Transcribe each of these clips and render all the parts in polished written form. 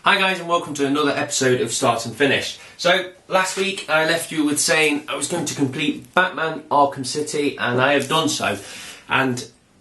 Hi guys, and welcome to another episode of Start and Finish. So last week I left you with saying I was going to complete Batman Arkham City, and I have done so. And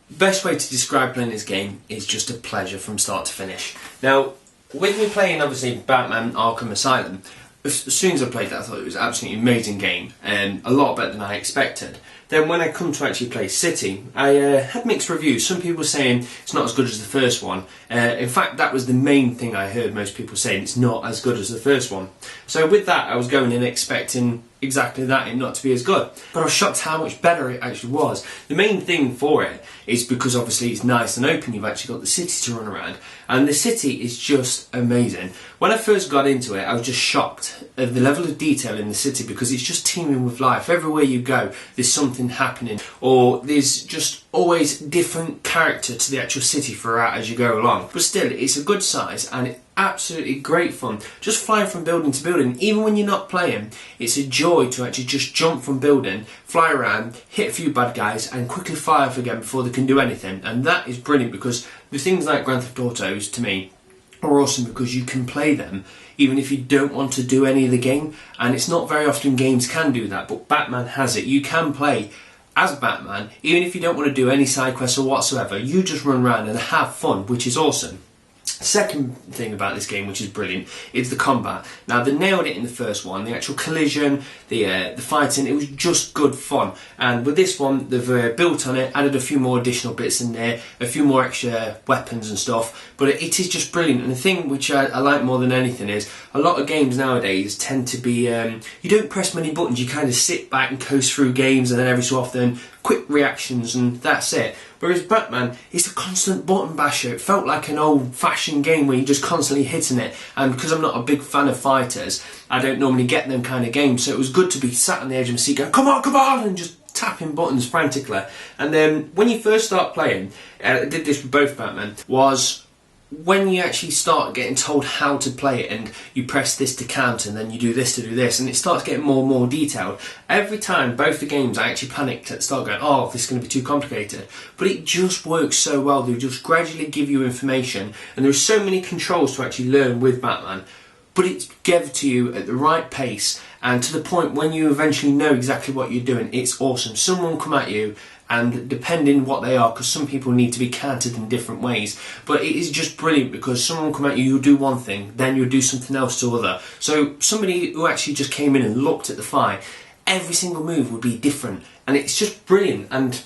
the best way to describe playing this game is just a pleasure from start to finish. Now, with me playing obviously Batman Arkham Asylum, as soon as I played that I thought it was an absolutely amazing game, and a lot better than I expected. Then when I come to actually play City, I had mixed reviews. Some people saying it's not as good as the first one. In fact, that was the main thing I heard most people saying, it's not as good as the first one. So with that, I was going in expecting exactly that, it not to be as good. But I was shocked how much better it actually was. The main thing for it is because obviously it's nice and open, you've actually got the city to run around. And the city is just amazing. When I first got into it, I was just shocked at the level of detail in the city because it's just teeming with life. Everywhere you go, there's something happening, or there's just always different character to the actual city throughout as you go along. But still, it's a good size and it's absolutely great fun. Just flying from building to building, even when you're not playing, it's a joy to actually just jump from building, fly around, hit a few bad guys and quickly fly off again before they can do anything. And that is brilliant because the things like Grand Theft Autos, to me, are awesome because you can play them even if you don't want to do any of the game, and it's not very often games can do that, but Batman has it. You can play as Batman even if you don't want to do any side quests or whatsoever. You just run around and have fun, which is awesome. Second thing about this game, which is brilliant, is the combat. Now, they nailed it in the first one. The actual collision, the fighting, it was just good fun. And with this one, they've built on it, added a few more additional bits in there, a few more extra weapons and stuff. But it is just brilliant. And the thing which I like more than anything is a lot of games nowadays tend to be, you don't press many buttons, you kind of sit back and coast through games, and then every so often, quick reactions, and that's it. Whereas Batman, it's a constant button basher. It felt like an old-fashioned game where you're just constantly hitting it. And because I'm not a big fan of fighters, I don't normally get them kind of games. So it was good to be sat on the edge of my seat going, come on, and just tapping buttons frantically. And then when you first start playing, I did this with both Batman, was when you actually start getting told how to play it, and you press this to count and then you do this to do this, and it starts getting more and more detailed. Every time, both the games, I actually panicked at the start going, oh, this is going to be too complicated. But it just works so well. They just gradually give you information, and there's so many controls to actually learn with Batman. But it's given to you at the right pace, and to the point when you eventually know exactly what you're doing, it's awesome. Someone will come at you, and depending what they are, because some people need to be countered in different ways, but it is just brilliant because someone will come at you, you'll do one thing, then you'll do something else to other. So somebody who actually just came in and looked at the fight, every single move would be different, and it's just brilliant. And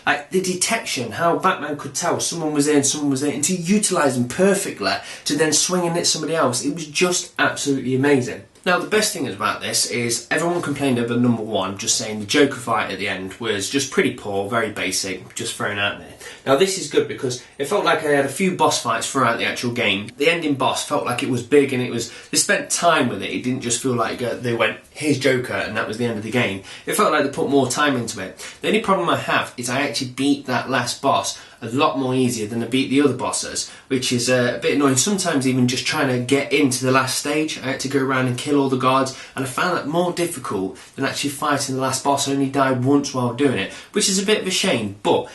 like the detection, how Batman could tell someone was there and someone was there, and to utilise them perfectly to then swing and hit somebody else, it was just absolutely amazing. Now, the best thing about this is everyone complained over number one, just saying the Joker fight at the end was just pretty poor, very basic, just thrown out there. Now, this is good because it felt like I had a few boss fights throughout the actual game. The ending boss felt like it was big, and they spent time with it. It didn't just feel like they went, here's Joker, and that was the end of the game. It felt like they put more time into it. The only problem I have is I actually beat that last boss a lot more easier than I beat the other bosses, which is a bit annoying. Sometimes even just trying to get into the last stage, I had to go around and kill all the guards, and I found that more difficult than actually fighting the last boss. I only died once while doing it, which is a bit of a shame, but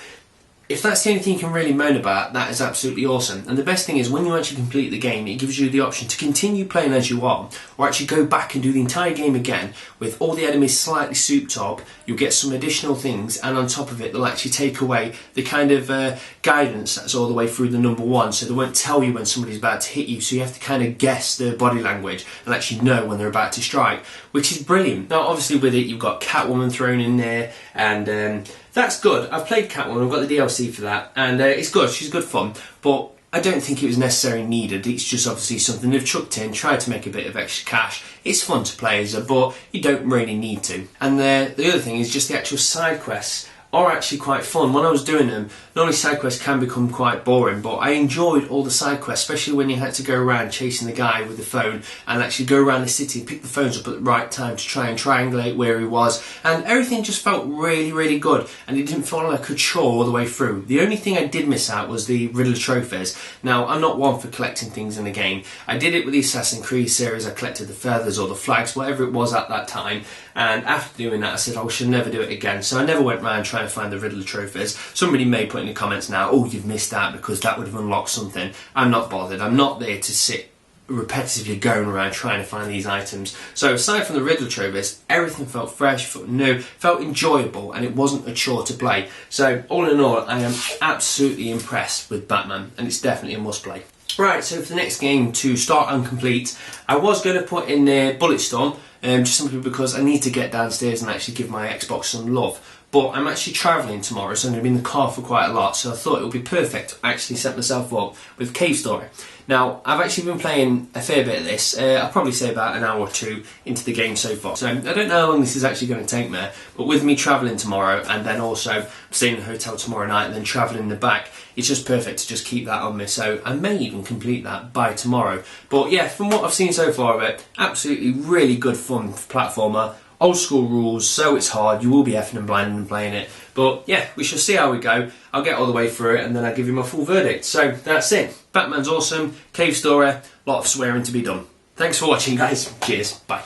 if that's the only thing you can really moan about, that is absolutely awesome. And the best thing is when you actually complete the game, it gives you the option to continue playing as you are, or actually go back and do the entire game again with all the enemies slightly souped up. You'll get some additional things, and on top of it, they'll actually take away the kind of guidance that's all the way through the number one, so they won't tell you when somebody's about to hit you, so you have to kind of guess their body language and actually know when they're about to strike, which is brilliant. Now, obviously with it, you've got Catwoman thrown in there, and that's good. I've played Catwoman, I've got the DLC for that, and it's good, she's good fun, but I don't think it was necessarily needed. It's just obviously something they've chucked in, tried to make a bit of extra cash. It's fun to play as but you don't really need to. And the other thing is just the actual side quests are actually quite fun. When I was doing them, normally side quests can become quite boring, but I enjoyed all the side quests, especially when you had to go around chasing the guy with the phone and actually go around the city and pick the phones up at the right time to try and triangulate where he was, and everything just felt really, really good, and it didn't feel like a chore all the way through. The only thing I did miss out was the Riddler trophies. Now, I'm not one for collecting things in the game. I did it with the Assassin's Creed series. I collected the feathers or the flags, whatever it was at that time, and after doing that I said I should never do it again, so I never went around trying to find the Riddler trophies. Somebody may put in the comments now, oh, you've missed that because that would have unlocked something. I'm not bothered. I'm not there to sit repetitively going around trying to find these items. So aside from the Riddler trophies, everything felt fresh, felt new, felt enjoyable, and it wasn't a chore to play. So all in all, I am absolutely impressed with Batman, and it's definitely a must play. Right, so for the next game to start and complete, I was going to put in Bulletstorm, just simply because I need to get downstairs and actually give my Xbox some love. But I'm actually travelling tomorrow, so I'm going to be in the car for quite a lot, so I thought it would be perfect to actually set myself up with Cave Story. Now, I've actually been playing a fair bit of this. I'll probably say about an hour or two into the game so far. So I don't know how long this is actually going to take me, but with me travelling tomorrow and then also staying in a hotel tomorrow night and then travelling in the back, it's just perfect to just keep that on me. So I may even complete that by tomorrow. But yeah, from what I've seen so far of it, absolutely really good fun platformer. Old school rules, so it's hard. You will be effing and blinding and playing it. But yeah, we shall see how we go. I'll get all the way through it and then I'll give you my full verdict. So that's it. Batman's awesome. Cave Story. A lot of swearing to be done. Thanks for watching, guys. Cheers. Bye.